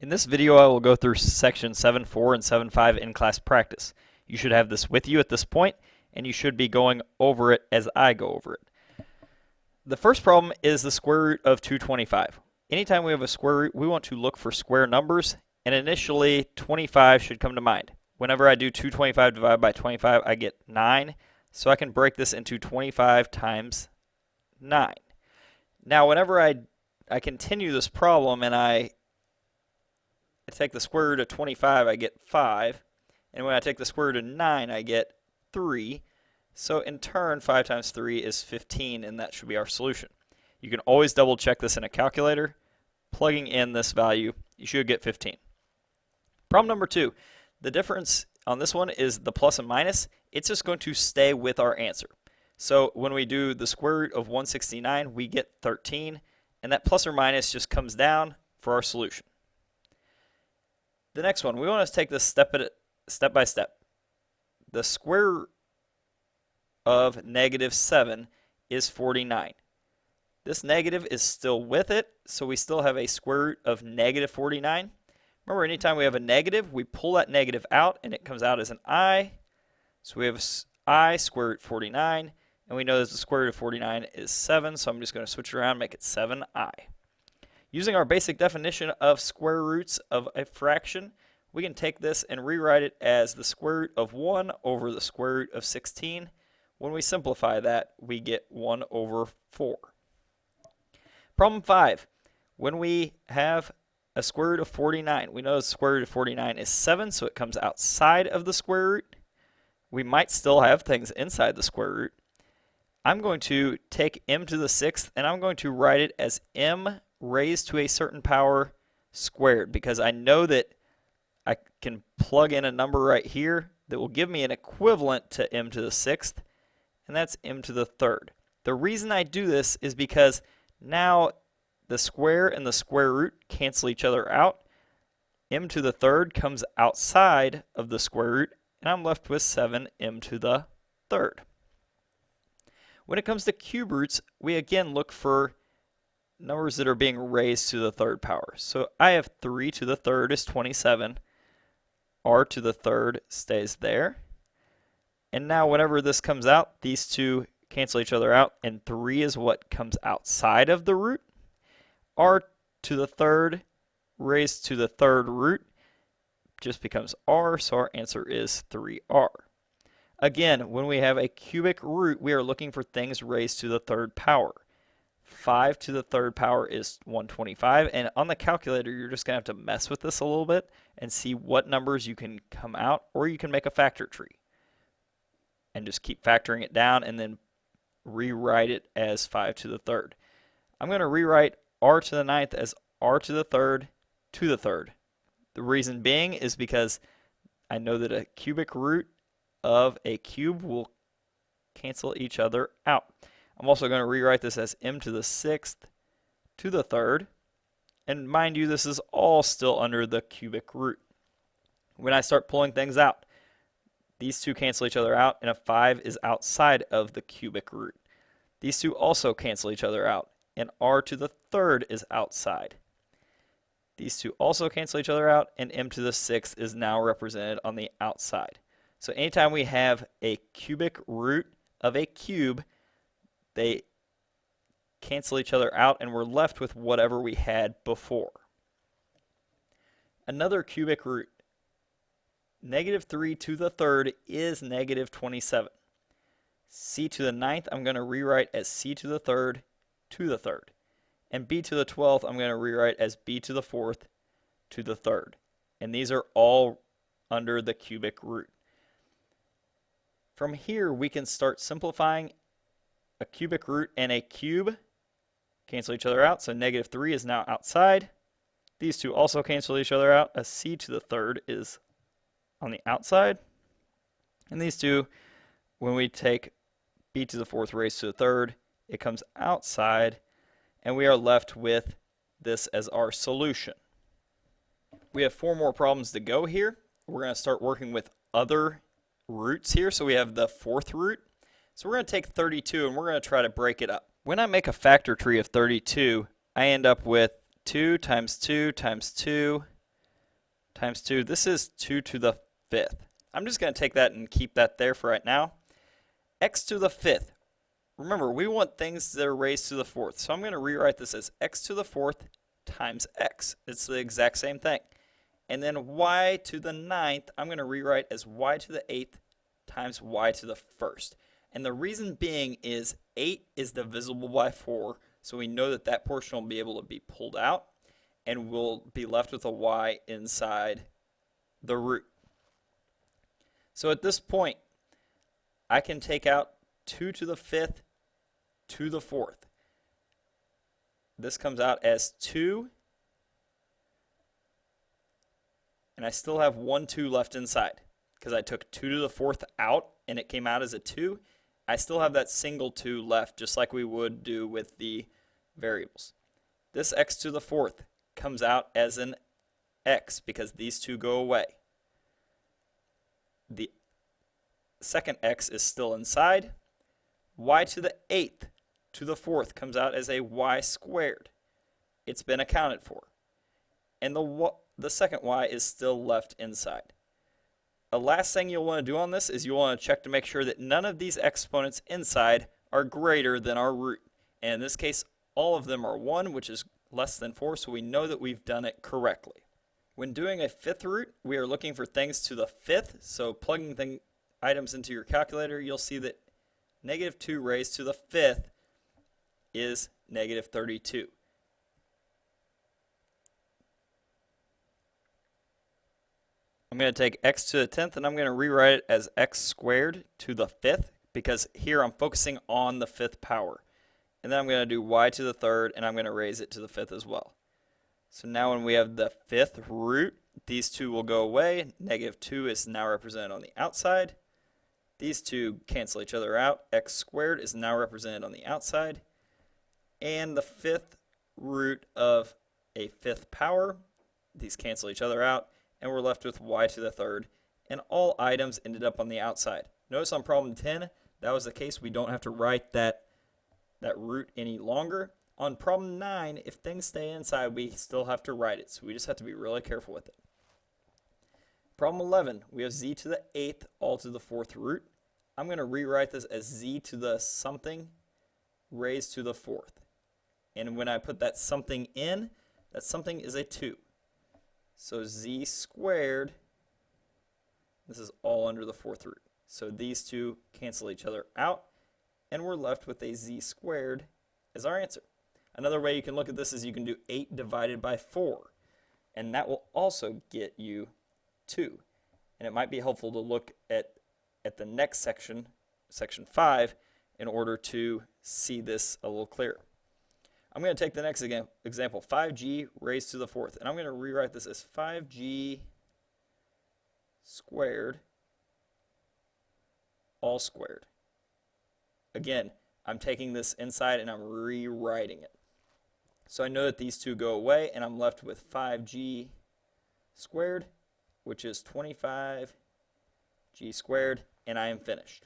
In this video, I will go through section 7.4 and 7.5 in class practice. You should have this with you at this point, and you should be going over it as I go over it. The first problem is the square root of 225. Anytime we have a square root, we want to look for square numbers, and initially 25 should come to mind. Whenever I do 225 divided by 25, I get 9, so I can break this into 25 times 9. Now, whenever I continue this problem and I take the square root of 25, I get 5. And when I take the square root of 9, I get 3. So in turn, 5 times 3 is 15, and that should be our solution. You can always double check this in a calculator. Plugging in this value, you should get 15. Problem number 2. The difference on this one is the plus and minus. It's just going to stay with our answer. So when we do the square root of 169, we get 13, and that plus or minus just comes down for our solution. The next one, we want to take this step by step. The square root of negative 7 is 49. This negative is still with it, so we still have a square root of negative 49. Remember, anytime we have a negative, we pull that negative out, and it comes out as an I. So we have I square root 49, and we know that the square root of 49 is 7, so I'm just going to switch it around and make it 7i. Using our basic definition of square roots of a fraction, we can take this and rewrite it as the square root of 1 over the square root of 16. When we simplify that, we get 1 over 4. Problem 5. When we have a square root of 49, we know the square root of 49 is 7, so it comes outside of the square root. We might still have things inside the square root. I'm going to take m to the 6th, and I'm going to write it as m raised to a certain power squared, because I know that I can plug in a number right here that will give me an equivalent to m to the 6th, and that's m to the 3rd. The reason I do this is because now the square and the square root cancel each other out. M to the 3rd comes outside of the square root, and I'm left with 7m to the 3rd. When it comes to cube roots, we again look for numbers that are being raised to the 3rd power. So I have 3 to the 3rd is 27. R to the 3rd stays there. And now whenever this comes out, these two cancel each other out, and 3 is what comes outside of the root. R to the 3rd raised to the 3rd root just becomes R, so our answer is 3R. Again, when we have a cubic root, we are looking for things raised to the 3rd power. 5 to the 3rd power is 125, and on the calculator you're just going to have to mess with this a little bit and see what numbers you can come out, or you can make a factor tree and just keep factoring it down and then rewrite it as 5 to the 3rd. I'm going to rewrite r to the 9th as r to the 3rd to the 3rd. The reason being is because I know that a cubic root of a cube will cancel each other out. I'm also going to rewrite this as m to the 6th to the 3rd. And mind you, this is all still under the cubic root. When I start pulling things out, these two cancel each other out, and a 5 is outside of the cubic root. These two also cancel each other out, and r to the 3rd is outside. These two also cancel each other out, and m to the 6th is now represented on the outside. So anytime we have a cubic root of a cube, they cancel each other out, and we're left with whatever we had before. Another cubic root. Negative 3 to the 3rd is negative 27. C to the 9th I'm going to rewrite as C to the 3rd to the 3rd. And B to the 12th I'm going to rewrite as B to the 4th to the 3rd. And these are all under the cubic root. From here we can start simplifying. A cubic root and a cube cancel each other out, so negative 3 is now outside. These two also cancel each other out. A c to the 3rd is on the outside. And these two, when we take b to the 4th raised to the 3rd, it comes outside, and we are left with this as our solution. We have 4 more problems to go here. We're going to start working with other roots here. So we have the 4th root. So we're going to take 32 and we're going to try to break it up. When I make a factor tree of 32, I end up with 2 times 2 times 2 times 2. This is 2 to the 5th. I'm just going to take that and keep that there for right now. X to the 5th. Remember, we want things that are raised to the 4th. So I'm going to rewrite this as x to the 4th times x. It's the exact same thing. And then y to the 9th, I'm going to rewrite as y to the 8th times y to the 1st. And the reason being is 8 is divisible by 4, so we know that that portion will be able to be pulled out, and we'll be left with a y inside the root. So at this point, I can take out 2 to the 5th to the 4th. This comes out as 2, and I still have 1 2 left inside because I took 2 to the 4th out and it came out as a 2. I still have that single 2 left, just like we would do with the variables. This x to the 4th comes out as an x because these two go away. The second x is still inside. Y to the 8th to the 4th comes out as a y squared. It's been accounted for. And the second y is still left inside. The last thing you'll want to do on this is you'll want to check to make sure that none of these exponents inside are greater than our root. And in this case, all of them are 1, which is less than 4, so we know that we've done it correctly. When doing a fifth root, we are looking for things to the 5th, so plugging items into your calculator, you'll see that negative 2 raised to the 5th is negative 32. I'm going to take x to the 10th and I'm going to rewrite it as x squared to the 5th because here I'm focusing on the 5th power. And then I'm going to do y to the 3rd and I'm going to raise it to the 5th as well. So now when we have the 5th root, these two will go away. Negative 2 is now represented on the outside. These two cancel each other out. X squared is now represented on the outside. And the 5th root of a 5th power, these cancel each other out. And we're left with y to the 3rd, and all items ended up on the outside. Notice on problem 10, that was the case. We don't have to write that root any longer. On problem 9, if things stay inside, we still have to write it, so we just have to be really careful with it. Problem 11, we have z to the 8th all to the 4th root. I'm going to rewrite this as z to the something raised to the 4th. And when I put that something in, that something is a 2. So z squared, this is all under the 4th root. So these two cancel each other out, and we're left with a z squared as our answer. Another way you can look at this is you can do 8 divided by 4, and that will also get you 2. And it might be helpful to look at the next section, section 5, in order to see this a little clearer. I'm going to take the next example, 5g raised to the 4th, and I'm going to rewrite this as 5g squared all squared. Again, I'm taking this inside and I'm rewriting it. So I know that these two go away, and I'm left with 5g squared, which is 25g squared, and I am finished.